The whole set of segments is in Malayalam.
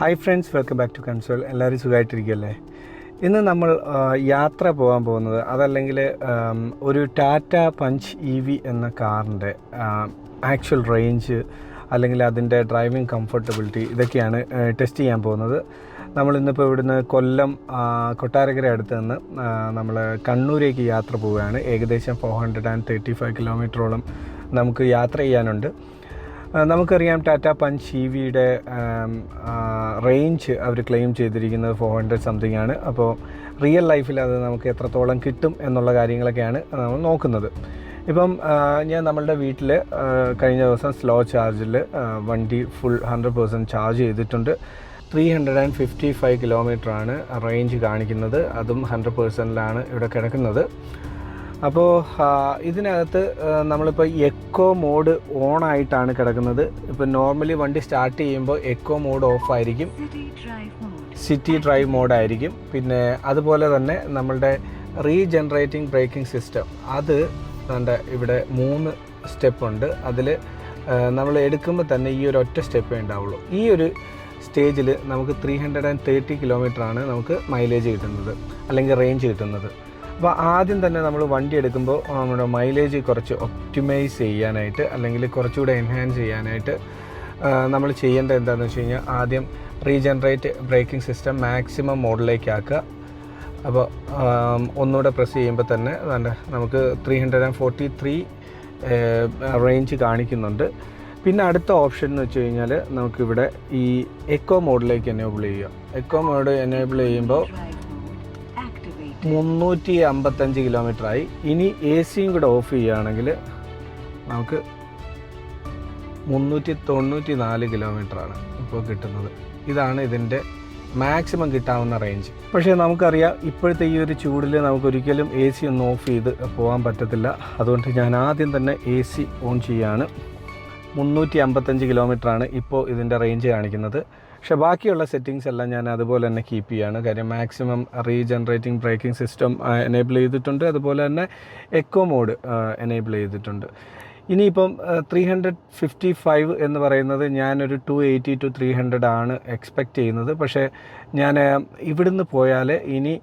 Hi friends, welcome back to console. എല്ലാവരും സുഖമായിട്ടിരിക്കുകയല്ലേ? ഇന്ന് നമ്മൾ യാത്ര പോകാൻ പോകുന്നത് അതല്ലെങ്കിൽ ഒരു ടാറ്റ പഞ്ച് EV എന്ന കാറിൻ്റെ ആക്ച്വൽ റേഞ്ച് അല്ലെങ്കിൽ അതിൻ്റെ ഡ്രൈവിംഗ് കംഫർട്ടബിലിറ്റി ഇതൊക്കെയാണ് ടെസ്റ്റ് ചെയ്യാൻ പോകുന്നത്. നമ്മളിന്നിപ്പോൾ ഇവിടുന്ന് കൊല്ലം കൊട്ടാരക്കര അടുത്ത് നിന്ന് നമ്മൾ കണ്ണൂരേക്ക് യാത്ര പോവുകയാണ്. ഏകദേശം 435 കിലോമീറ്ററോളം നമുക്ക് യാത്ര ചെയ്യാനുണ്ട്. നമുക്കറിയാം ടാറ്റ പഞ്ച് EVയുടെ റേഞ്ച് അവർ ക്ലെയിം ചെയ്തിരിക്കുന്നത് 400 സംതിങ് ആണ്. അപ്പോൾ റിയൽ ലൈഫിൽ അത് നമുക്ക് എത്രത്തോളം കിട്ടും എന്നുള്ള കാര്യങ്ങളൊക്കെയാണ് നമ്മൾ നോക്കുന്നത്. ഇപ്പം ഞാൻ നമ്മളുടെ വീട്ടിൽ കഴിഞ്ഞ ദിവസം സ്ലോ ചാർജിൽ വണ്ടി ഫുൾ 100% ചാർജ് ചെയ്തിട്ടുണ്ട്. 355 കിലോമീറ്ററാണ് റേഞ്ച് കാണിക്കുന്നത്. അതും 100%ലാണ് ഇവിടെ കിടക്കുന്നത്. അപ്പോൾ ഇതിനകത്ത് നമ്മളിപ്പോൾ എക്കോ മോഡ് ഓൺ ആയിട്ടാണ് കിടക്കുന്നത്. ഇപ്പോൾ നോർമലി വണ്ടി സ്റ്റാർട്ട് ചെയ്യുമ്പോൾ എക്കോ മോഡ് ഓഫ് ആയിരിക്കും, സിറ്റി ഡ്രൈവ് മോഡായിരിക്കും. പിന്നെ അതുപോലെ തന്നെ നമ്മളുടെ റീജനറേറ്റിംഗ് ബ്രേക്കിംഗ് സിസ്റ്റം അത് ഇവിടെ 3 സ്റ്റെപ്പുണ്ട്. അതിൽ നമ്മൾ എടുക്കുമ്പോൾ തന്നെ ഈ ഒരു ഒറ്റ സ്റ്റെപ്പേ ഉണ്ടാവുള്ളൂ. ഈ ഒരു സ്റ്റേജിൽ നമുക്ക് 330 കിലോമീറ്ററാണ് നമുക്ക് മൈലേജ് കിട്ടുന്നത് അല്ലെങ്കിൽ റേഞ്ച് കിട്ടുന്നത്. അപ്പോൾ ആദ്യം തന്നെ നമ്മൾ വണ്ടി എടുക്കുമ്പോൾ നമ്മുടെ മൈലേജ് കുറച്ച് ഒപ്റ്റിമൈസ് ചെയ്യാനായിട്ട് അല്ലെങ്കിൽ കുറച്ചുകൂടെ എൻഹാൻസ് ചെയ്യാനായിട്ട് നമ്മൾ ചെയ്യേണ്ടത് എന്താണെന്ന് വെച്ച് കഴിഞ്ഞാൽ ആദ്യം റീജനറേറ്റ് ബ്രേക്കിംഗ് സിസ്റ്റം മാക്സിമം മോഡിലേക്ക് ആക്കുക. അപ്പോൾ ഒന്നുകൂടെ പ്രസ് ചെയ്യുമ്പോൾ തന്നെ നമുക്ക് 343 റേഞ്ച് കാണിക്കുന്നുണ്ട്. പിന്നെ അടുത്ത ഓപ്ഷൻ എന്ന് വെച്ച് കഴിഞ്ഞാൽ നമുക്കിവിടെ ഈ എക്കോ മോഡിലേക്ക് എനേബിൾ ചെയ്യുക. എക്കോ മോഡ് എനേബിൾ ചെയ്യുമ്പോൾ 355 കിലോമീറ്ററായി. ഇനി AC കൂടെ ഓഫ് ചെയ്യുകയാണെങ്കിൽ നമുക്ക് 394 കിലോമീറ്ററാണ് ഇപ്പോൾ കിട്ടുന്നത്. ഇതാണ് ഇതിൻ്റെ മാക്സിമം കിട്ടാവുന്ന റേഞ്ച്. പക്ഷേ നമുക്കറിയാം ഇപ്പോഴത്തെ ഈ ഒരു ചൂടിൽ നമുക്കൊരിക്കലും AC ഒന്നും ഓഫ് ചെയ്ത് പോകാൻ പറ്റത്തില്ല. അതുകൊണ്ട് ഞാൻ ആദ്യം തന്നെ AC ഓൺ ചെയ്യുകയാണ്. 355 കിലോമീറ്ററാണ് ഇപ്പോൾ ഇതിൻ്റെ റേഞ്ച് കാണിക്കുന്നത്. പക്ഷേ ബാക്കിയുള്ള സെറ്റിങ്സ് എല്ലാം ഞാൻ അതുപോലെ തന്നെ കീപ്പ് ചെയ്യുകയാണ്. കാര്യം maximum regenerating braking system enable ചെയ്തിട്ടുണ്ട്. അതുപോലെ തന്നെ എക്കോ മോഡ് എനേബിൾ ചെയ്തിട്ടുണ്ട്. ഇനിയിപ്പം 355 എന്ന് പറയുന്നത് ഞാനൊരു 280 to 300 ആണ് എക്സ്പെക്റ്റ് ചെയ്യുന്നത്. പക്ഷേ ഞാൻ ഇവിടുന്ന് പോയാൽ ഇനി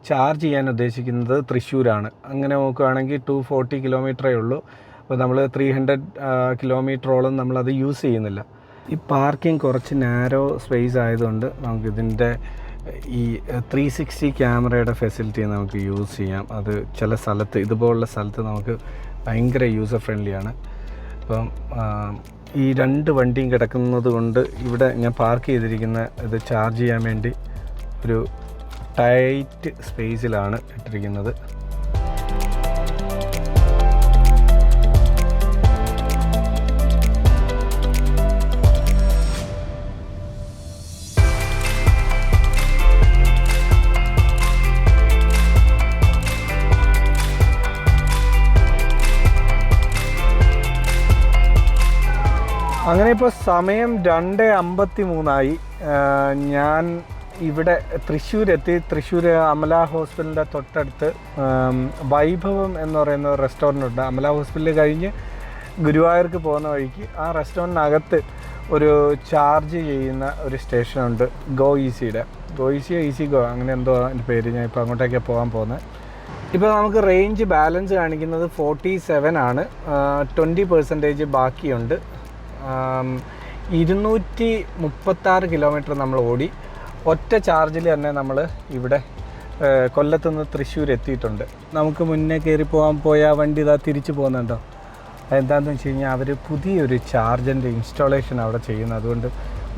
ചാർജ് ചെയ്യാൻ ഉദ്ദേശിക്കുന്നത് തൃശ്ശൂരാണ്. അങ്ങനെ നോക്കുകയാണെങ്കിൽ 240 കിലോമീറ്ററേ ഉള്ളൂ. അപ്പോൾ നമ്മൾ 300 കിലോമീറ്ററോളം നമ്മളത് യൂസ് ചെയ്യുന്നില്ല. ഈ പാർക്കിംഗ് കുറച്ച് നാരോ സ്പേസ് ആയതുകൊണ്ട് നമുക്കിതിൻ്റെ ഈ 360 ക്യാമറയുടെ ഫെസിലിറ്റി നമുക്ക് യൂസ് ചെയ്യാം. അത് ചില സ്ഥലത്ത് ഇതുപോലുള്ള സ്ഥലത്ത് നമുക്ക് ഭയങ്കര യൂസർ ഫ്രണ്ട്ലിയാണ്. അപ്പം ഈ 2 വണ്ടിയും കിടക്കുന്നത് കൊണ്ട് ഇവിടെ ഞാൻ പാർക്ക് ചെയ്തിരിക്കുന്ന ഇത് ചാർജ് ചെയ്യാൻ വേണ്ടി ഒരു ടൈറ്റ് സ്പേസിലാണ് ഇട്ടിരിക്കുന്നത്. അങ്ങനെ ഇപ്പോൾ സമയം 2:53 ഞാൻ ഇവിടെ തൃശ്ശൂരെത്തി. തൃശ്ശൂർ അമല ഹോസ്പിറ്റലിൻ്റെ തൊട്ടടുത്ത് വൈഭവം എന്ന് പറയുന്ന ഒരു റെസ്റ്റോറൻ്റ് ഉണ്ട്. അമല ഹോസ്പിറ്റൽ കഴിഞ്ഞ് ഗുരുവായൂർക്ക് പോകുന്ന വഴിക്ക് ആ റെസ്റ്റോറൻറ്റിനകത്ത് ഒരു ചാർജ് ചെയ്യുന്ന ഒരു സ്റ്റേഷനുണ്ട്. ഗോ ഈസി ഗോ അങ്ങനെ എന്തോ അതിൻ്റെ പേര്. ഞാൻ ഇപ്പോൾ അങ്ങോട്ടേക്കാണ് പോകാൻ പോകുന്നത്. ഇപ്പോൾ നമുക്ക് റേഞ്ച് ബാലൻസ് കാണിക്കുന്നത് 47 ആണ്. 20% ബാക്കിയുണ്ട്. 236 കിലോമീറ്റർ നമ്മൾ ഓടി. ഒറ്റ ചാർജിൽ തന്നെ നമ്മൾ ഇവിടെ കൊല്ലത്തുനിന്ന് തൃശ്ശൂർ എത്തിയിട്ടുണ്ട്. നമുക്ക് മുന്നേ പോയ വണ്ടി ഇതാ തിരിച്ചു പോകുന്നുണ്ടോ? എന്താണെന്ന് വെച്ച് കഴിഞ്ഞാൽ അവർ പുതിയൊരു ചാർജറിൻ്റെ ഇൻസ്റ്റാളേഷൻ അവിടെ ചെയ്യുന്നത്. അതുകൊണ്ട്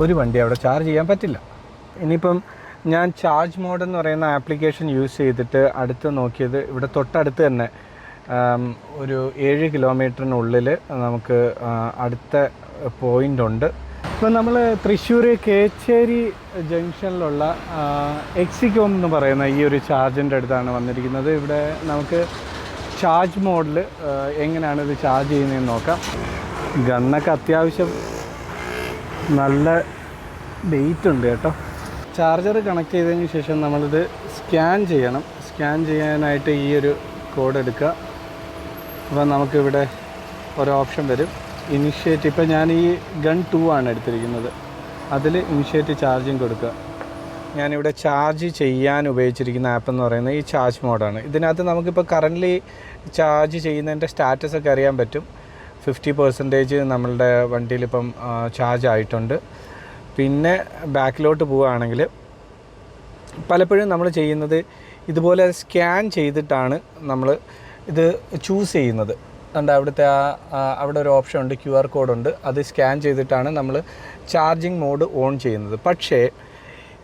ഒരു വണ്ടി അവിടെ ചാർജ് ചെയ്യാൻ പറ്റില്ല. ഇനിയിപ്പം ഞാൻ ചാർജ് മോഡ് എന്ന് പറയുന്ന ആപ്ലിക്കേഷൻ യൂസ് ചെയ്തിട്ട് അടുത്ത് നോക്കിയത് ഇവിടെ തൊട്ടടുത്ത് തന്നെ ഒരു 7 കിലോമീറ്ററിനുള്ളിൽ നമുക്ക് അടുത്ത പോയിൻ്റ് ഉണ്ട്. ഇപ്പം നമ്മൾ തൃശ്ശൂർ കേച്ചേരി ജംഗ്ഷനിലുള്ള എക്സിക്കോം എന്ന് പറയുന്ന ഈ ഒരു ചാർജിൻ്റെ അടുത്താണ് വന്നിരിക്കുന്നത്. ഇവിടെ നമുക്ക് ചാർജ് മോഡിൽ എങ്ങനെയാണ് ഇത് ചാർജ് ചെയ്യുന്നതെന്ന് നോക്കാം. ഗണ്ണൊക്കെ അത്യാവശ്യം നല്ല വെയിറ്റ് ഉണ്ട് കേട്ടോ. ചാർജർ കണക്ട് ചെയ്തതിന് ശേഷം നമ്മളിത് സ്കാൻ ചെയ്യണം. സ്കാൻ ചെയ്യാനായിട്ട് ഈ ഒരു കോഡ് എടുക്കുക. അപ്പോൾ നമുക്കിവിടെ ഒരു ഓപ്ഷൻ വരും, ഇനിഷ്യേറ്റ്. ഇപ്പോൾ ഞാൻ ഈ ഗൺ 2 ആണ് എടുത്തിരിക്കുന്നത്. അതിൽ ഇനിഷ്യേറ്റ് ചാർജിങ് കൊടുക്കുക. ഞാനിവിടെ ചാർജ് ചെയ്യാൻ ഉപയോഗിച്ചിരിക്കുന്ന ആപ്പ് എന്ന് പറയുന്നത് ഈ ചാർജ് മോഡാണ്. ഇതിനകത്ത് നമുക്കിപ്പോൾ കറൻ്റ്ലി ചാർജ് ചെയ്യുന്നതിൻ്റെ സ്റ്റാറ്റസൊക്കെ അറിയാൻ പറ്റും. 50% നമ്മളുടെ വണ്ടിയിലിപ്പം ചാർജ് ആയിട്ടുണ്ട്. പിന്നെ ബാക്കിലോട്ട് പോവുകയാണെങ്കിൽ പലപ്പോഴും നമ്മൾ ചെയ്യുന്നത് ഇതുപോലെ സ്കാൻ ചെയ്തിട്ടാണ് നമ്മൾ ഇത് ചൂസ് ചെയ്യുന്നത്. അതുകൊണ്ട് അവിടുത്തെ അവിടെ ഒരു ഓപ്ഷൻ ഉണ്ട്, QR കോഡുണ്ട്. അത് സ്കാൻ ചെയ്തിട്ടാണ് നമ്മൾ ചാർജിങ് മോഡ് ഓൺ ചെയ്യുന്നത്. പക്ഷേ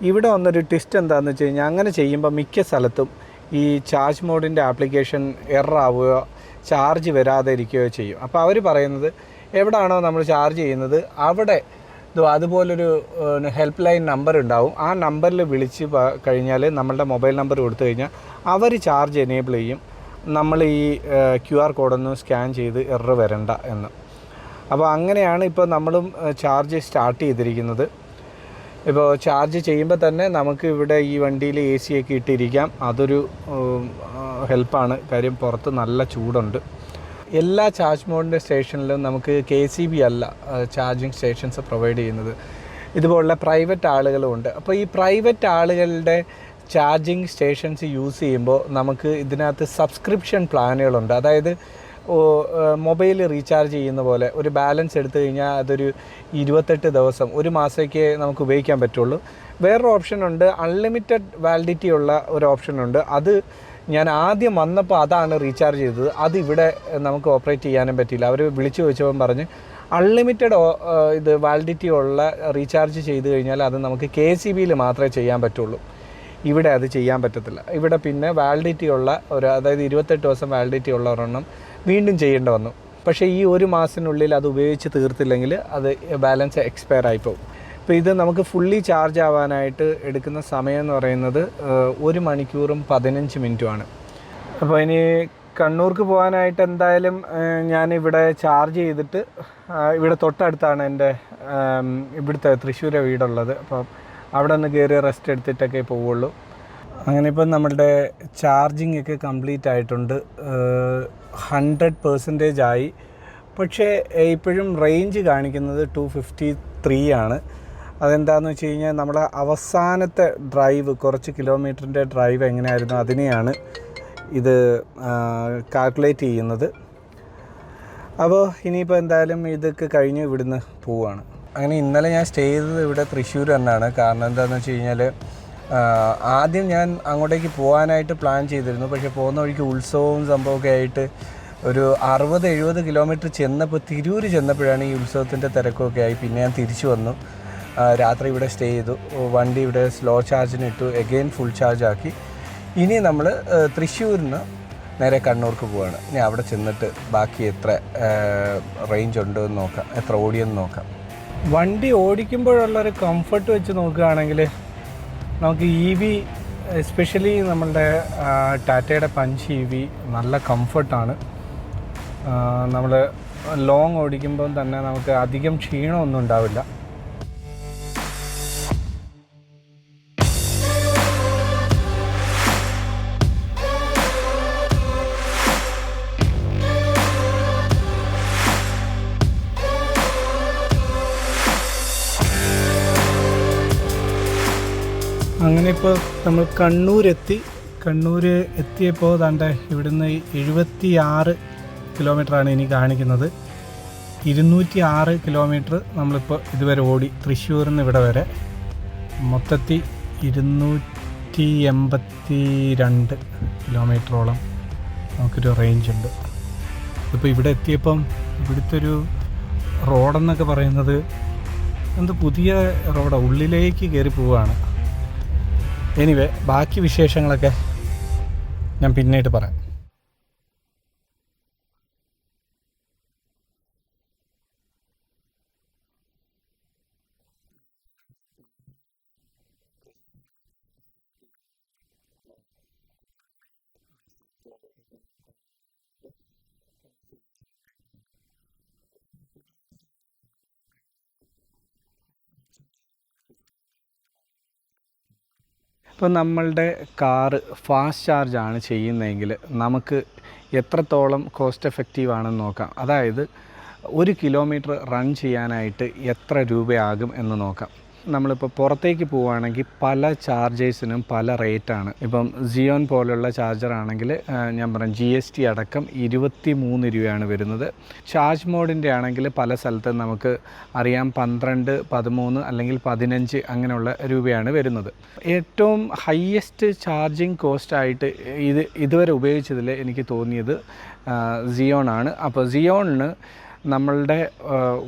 ഇവിടെ വന്നൊരു ട്വിസ്റ്റ് എന്താണെന്ന് വെച്ച് കഴിഞ്ഞാൽ, അങ്ങനെ ചെയ്യുമ്പോൾ മിക്ക സ്ഥലത്തും ഈ ചാർജ് മോഡിൻ്റെ ആപ്ലിക്കേഷൻ എറർ ആവുകയോ ചാർജ് വരാതെ ഇരിക്കുകയോ ചെയ്യും. അപ്പോൾ അവർ പറയുന്നത് എവിടെയാണോ നമ്മൾ ചാർജ് ചെയ്യുന്നത് അവിടെ അതുപോലൊരു ഹെൽപ്പ് ലൈൻ നമ്പർ ഉണ്ടാവും. ആ നമ്പറിൽ വിളിച്ച് കഴിഞ്ഞാൽ നമ്മളുടെ മൊബൈൽ നമ്പർ കൊടുത്തു കഴിഞ്ഞാൽ അവർ ചാർജ് എനേബിൾ ചെയ്യും. നമ്മൾ ഈ QR കോഡൊന്നും സ്കാൻ ചെയ്ത് എറർ വരണ്ട എന്ന്. അപ്പോൾ അങ്ങനെയാണ് ഇപ്പോൾ നമ്മളും ചാർജ് സ്റ്റാർട്ട് ചെയ്തിരിക്കുന്നത്. ഇപ്പോൾ ചാർജ് ചെയ്യുമ്പോൾ തന്നെ നമുക്ക് ഇവിടെ ഈ വണ്ടിയിൽ AC ഒക്കെ ഇട്ടിരിക്കാം. അതൊരു ഹെൽപ്പാണ്. കാര്യം പുറത്ത് നല്ല ചൂടുണ്ട്. എല്ലാ ചാർജ് മോഡിൻ്റെ സ്റ്റേഷനിലും നമുക്ക് KCB അല്ല ചാർജിങ് സ്റ്റേഷൻസ് പ്രൊവൈഡ് ചെയ്യുന്നത്. ഇതുപോലുള്ള പ്രൈവറ്റ് ആളുകളുമുണ്ട്. അപ്പോൾ ഈ പ്രൈവറ്റ് ആളുകളുടെ ചാർജിങ് സ്റ്റേഷൻസ് യൂസ് ചെയ്യുമ്പോൾ നമുക്ക് ഇതിനകത്ത് സബ്സ്ക്രിപ്ഷൻ പ്ലാനുകളുണ്ട്. അതായത് മൊബൈൽ റീചാർജ് ചെയ്യുന്ന പോലെ ഒരു ബാലൻസ് എടുത്തു കഴിഞ്ഞാൽ അതൊരു 28 ദിവസം, ഒരു മാസമൊക്കെ നമുക്ക് ഉപയോഗിക്കാൻ പറ്റുള്ളൂ. വേറൊരു ഓപ്ഷനുണ്ട്, അൺലിമിറ്റഡ് വാലിഡിറ്റി ഉള്ള ഒരു ഓപ്ഷനുണ്ട്. അത് ഞാൻ ആദ്യം വന്നപ്പോൾ അതാണ് റീചാർജ് ചെയ്തത്. അത് ഇവിടെ നമുക്ക് ഓപ്പറേറ്റ് ചെയ്യാനും പറ്റിയില്ല. അവർ വിളിച്ചു ചോദിച്ചപ്പോൾ പറഞ്ഞ് അൺലിമിറ്റഡ് ഇത് വാലിഡിറ്റി ഉള്ള റീചാർജ് ചെയ്ത് കഴിഞ്ഞാൽ അത് നമുക്ക് KCBയിൽ മാത്രമേ ചെയ്യാൻ പറ്റുള്ളൂ. ഇവിടെ അത് ചെയ്യാൻ പറ്റത്തില്ല. ഇവിടെ പിന്നെ വാലിഡിറ്റി ഉള്ള അതായത് 28 ദിവസം വാലിഡിറ്റി ഉള്ള ഒരെണ്ണം വീണ്ടും ചെയ്യേണ്ടി വന്നു. പക്ഷേ ഈ ഒരു മാസത്തിനുള്ളിൽ അത് ഉപയോഗിച്ച് തീർത്തില്ലെങ്കിൽ അത് ബാലൻസ് എക്സ്പയർ ആയിപ്പോവും. അപ്പോൾ ഇത് നമുക്ക് ഫുള്ളി ചാർജ് ആവാനായിട്ട് എടുക്കുന്ന സമയം എന്ന് പറയുന്നത് 1 മണിക്കൂറും 15 മിനിറ്റുമാണ്. അപ്പോൾ ഇനി കണ്ണൂർക്ക് പോകാനായിട്ട് എന്തായാലും ഞാനിവിടെ ചാർജ് ചെയ്തിട്ട് ഇവിടെ തൊട്ടടുത്താണ് എൻ്റെ ഇവിടുത്തെ തൃശ്ശൂരെ വീടുള്ളത്. അപ്പം അവിടെ നിന്ന് കയറി റെസ്റ്റ് എടുത്തിട്ടൊക്കെ പോവുള്ളൂ. അങ്ങനെ ഇപ്പം നമ്മളുടെ ചാർജിങ് ഒക്കെ കംപ്ലീറ്റ് ആയിട്ടുണ്ട്. 100% ആയി. പക്ഷേ ഇപ്പോഴും റേഞ്ച് കാണിക്കുന്നത് 253 ആണ്. അതെന്താണെന്ന് വെച്ച് കഴിഞ്ഞാൽ നമ്മുടെ അവസാനത്തെ ഡ്രൈവ്, കുറച്ച് കിലോമീറ്ററിൻ്റെ ഡ്രൈവ് എങ്ങനെയായിരുന്നു അതിനെയാണ് ഇത് കാൽക്കുലേറ്റ് ചെയ്യുന്നത്. അപ്പോൾ ഇനിയിപ്പോൾ എന്തായാലും ഇതൊക്കെ കഴിഞ്ഞ് ഇവിടുന്ന് പോവുകയാണ്. അങ്ങനെ ഇന്നലെ ഞാൻ സ്റ്റേ ചെയ്തത് ഇവിടെ തൃശ്ശൂർ തന്നെയാണ്. കാരണം എന്താണെന്ന് വെച്ച് കഴിഞ്ഞാൽ ആദ്യം ഞാൻ അങ്ങോട്ടേക്ക് പോകാനായിട്ട് പ്ലാൻ ചെയ്തിരുന്നു. പക്ഷേ പോകുന്ന വഴിക്ക് ഉത്സവവും സംഭവമൊക്കെ ആയിട്ട് ഒരു 60-70 കിലോമീറ്റർ ചെന്നപ്പോൾ തിരൂർ ചെന്നപ്പോഴാണ് ഈ ഉത്സവത്തിൻ്റെ തിരക്കൊക്കെ ആയി. പിന്നെ ഞാൻ തിരിച്ചു വന്നു. രാത്രി ഇവിടെ സ്റ്റേ ചെയ്തു. വണ്ടി ഇവിടെ സ്ലോ ചാർജിന് ഇട്ടു, എഗെയിൻ ഫുൾ ചാർജ് ആക്കി. ഇനി നമ്മൾ തൃശ്ശൂരിൽ നിന്ന് നേരെ കണ്ണൂർക്ക് പോവുകയാണ്. ഇനി അവിടെ ചെന്നിട്ട് ബാക്കി എത്ര റേഞ്ച് ഉണ്ടെന്ന് നോക്കാം, എത്ര ഓടിയെന്ന് നോക്കാം. വണ്ടി ഓടിക്കുമ്പോഴുള്ളൊരു കംഫർട്ട് വെച്ച് നോക്കുകയാണെങ്കിൽ നമുക്ക് EV, എസ്പെഷ്യലി നമ്മളുടെ ടാറ്റയുടെ പഞ്ച് EV നല്ല കംഫർട്ടാണ്. നമ്മൾ ലോങ് ഓടിക്കുമ്പം തന്നെ നമുക്ക് അധികം ക്ഷീണമൊന്നും ഉണ്ടാവില്ല. അങ്ങനെ ഇപ്പോൾ നമ്മൾ കണ്ണൂർ എത്തിയപ്പോൾ ദാണ്ടെ ഇവിടുന്ന് 76 കിലോമീറ്ററാണ് ഇനി കാണിക്കുന്നത്. 206 കിലോമീറ്റർ നമ്മളിപ്പോൾ ഇതുവരെ ഓടി, തൃശ്ശൂരിൽ നിന്ന് ഇവിടെ വരെ മൊത്തത്തിൽ 282 കിലോമീറ്ററോളം നമുക്കൊരു റേഞ്ച് ഉണ്ട്. ഇപ്പോൾ ഇവിടെ എത്തിയപ്പം ഇവിടുത്തെ ഒരു റോഡെന്നൊക്കെ പറയുന്നത് പുതിയ റോഡാണ്, ഉള്ളിലേക്ക് കയറി പോവുകയാണ്. എനിവേ ബാക്കി വിശേഷങ്ങളൊക്കെ ഞാൻ പിന്നീട് പറയാം. ഇപ്പോൾ നമ്മളുടെ കാറ് ഫാസ്റ്റ് ചാർജാണ് ചെയ്യുന്നതെങ്കിൽ നമുക്ക് എത്രത്തോളം കോസ്റ്റ് എഫക്റ്റീവ് ആണെന്ന് നോക്കാം. അതായത് 1 കിലോമീറ്റർ റൺ ചെയ്യാനായിട്ട് എത്ര രൂപയാകും എന്ന് നോക്കാം. നമ്മളിപ്പോൾ പുറത്തേക്ക് പോവുകയാണെങ്കിൽ പല ചാർജേഴ്സിനും പല റേറ്റാണ്. ഇപ്പം സിയോൺ പോലുള്ള ചാർജർ ആണെങ്കിൽ ഞാൻ പറഞ്ഞു GST അടക്കം 23 രൂപയാണ് വരുന്നത്. ചാർജ് മോഡിൻ്റെ ആണെങ്കിൽ പല സ്ഥലത്തും നമുക്ക് അറിയാം 12, 13 അല്ലെങ്കിൽ 15 അങ്ങനെയുള്ള രൂപയാണ് വരുന്നത്. ഏറ്റവും ഹയസ്റ്റ് ചാർജിങ് കോസ്റ്റായിട്ട് ഇതുവരെ ഉപയോഗിച്ചതിൽ എനിക്ക് തോന്നിയത് സിയോണാണ്. അപ്പോൾ സിയോണിന് നമ്മളുടെ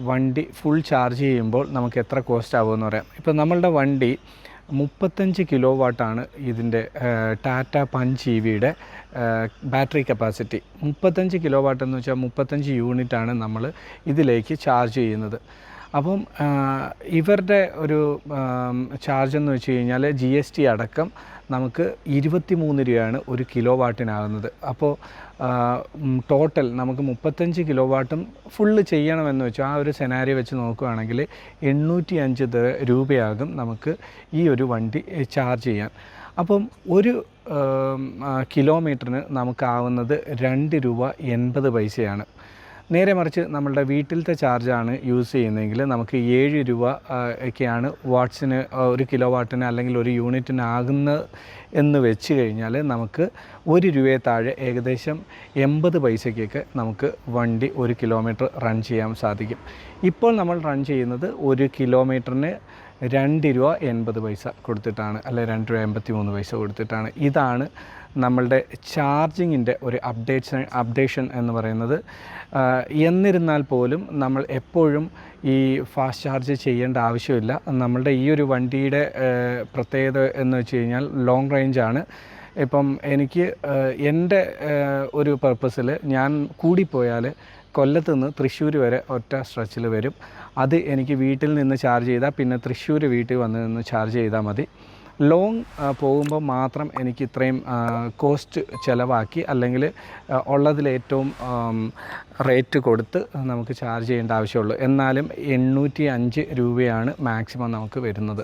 വണ്ടി ഫുൾ ചാർജ് ചെയ്യുമ്പോൾ നമുക്ക് എത്ര കോസ്റ്റ് ആകുമെന്ന് പറയാം. ഇപ്പോൾ നമ്മളുടെ വണ്ടി 35 കിലോ വാട്ടാണ് ഇതിൻ്റെ ടാറ്റ പഞ്ച് EVയുടെ ബാറ്ററി കപ്പാസിറ്റി. 35 കിലോ വാട്ട് എന്ന് വെച്ചാൽ 35 യൂണിറ്റാണ് നമ്മൾ ഇതിലേക്ക് ചാർജ് ചെയ്യുന്നത്. അപ്പം ഇവരുടെ ഒരു ചാർജ് എന്ന് വെച്ച് കഴിഞ്ഞാൽ GST അടക്കം നമുക്ക് 23 രൂപയാണ് ഒരു കിലോ വാട്ടിനാകുന്നത്. അപ്പോൾ ടോട്ടൽ നമുക്ക് 35 കിലോ വാട്ടും ഫുള്ള് ചെയ്യണമെന്ന് വെച്ചാൽ ആ ഒരു സെനാരിയോ വെച്ച് നോക്കുകയാണെങ്കിൽ 805 രൂപയാകും നമുക്ക് ഈ ഒരു വണ്ടി ചാർജ് ചെയ്യാൻ. അപ്പം ഒരു കിലോമീറ്ററിന് നമുക്കാവുന്നത് 2 രൂപ 80 പൈസയാണ്. നേരെ മറിച്ച് നമ്മളുടെ വീട്ടിലത്തെ ചാർജാണ് യൂസ് ചെയ്യുന്നതെങ്കിൽ നമുക്ക് 7 രൂപ ഒക്കെയാണ് വാട്ട്സിന് ഒരു കിലോ വാട്ടിന് അല്ലെങ്കിൽ ഒരു യൂണിറ്റിനാകുന്നത് എന്ന് വെച്ച് കഴിഞ്ഞാൽ നമുക്ക് 1 രൂപയെ താഴെ ഏകദേശം 80 പൈസയ്ക്കൊക്കെ നമുക്ക് വണ്ടി 1 കിലോമീറ്റർ റൺ ചെയ്യാൻ സാധിക്കും. ഇപ്പോൾ നമ്മൾ റൺ ചെയ്യുന്നത് 1 കിലോമീറ്ററിന് 2 രൂപ 80 പൈസ കൊടുത്തിട്ടാണ്, അല്ലെ 2 രൂപ 83 പൈസ കൊടുത്തിട്ടാണ്. ഇതാണ് നമ്മളുടെ ചാർജിങ്ങിൻ്റെ ഒരു അപ്ഡേഷൻ എന്ന് പറയുന്നത്. എന്നിരുന്നാൽ പോലും നമ്മൾ എപ്പോഴും ഈ ഫാസ്റ്റ് ചാർജ് ചെയ്യേണ്ട ആവശ്യമില്ല. നമ്മളുടെ ഈ ഒരു വണ്ടിയുടെ പ്രത്യേകത എന്ന് വെച്ച് കഴിഞ്ഞാൽ ലോങ് റേഞ്ചാണ്. ഇപ്പം എനിക്ക് എൻ്റെ ഒരു പർപ്പസിൽ ഞാൻ കൂടിപ്പോയാൽ കൊല്ലത്ത് നിന്ന് തൃശ്ശൂർ വരെ ഒറ്റ സ്ട്രെച്ചിൽ വരും. അത് എനിക്ക് വീട്ടിൽ നിന്ന് ചാർജ് ചെയ്താൽ പിന്നെ തൃശ്ശൂർ വീട്ടിൽ വന്ന് നിന്ന് ചാർജ് ചെയ്താൽ മതി. ലോങ് പോകുമ്പോൾ മാത്രം എനിക്ക് ഇത്രയും കോസ്റ്റ് ചിലവാക്കി അല്ലെങ്കിൽ ഉള്ളതിലേറ്റവും റേറ്റ് കൊടുത്ത് നമുക്ക് ചാർജ് ചെയ്യേണ്ട ആവശ്യമുള്ളൂ. എന്നാലും 805 രൂപയാണ് മാക്സിമം നമുക്ക് വരുന്നത്.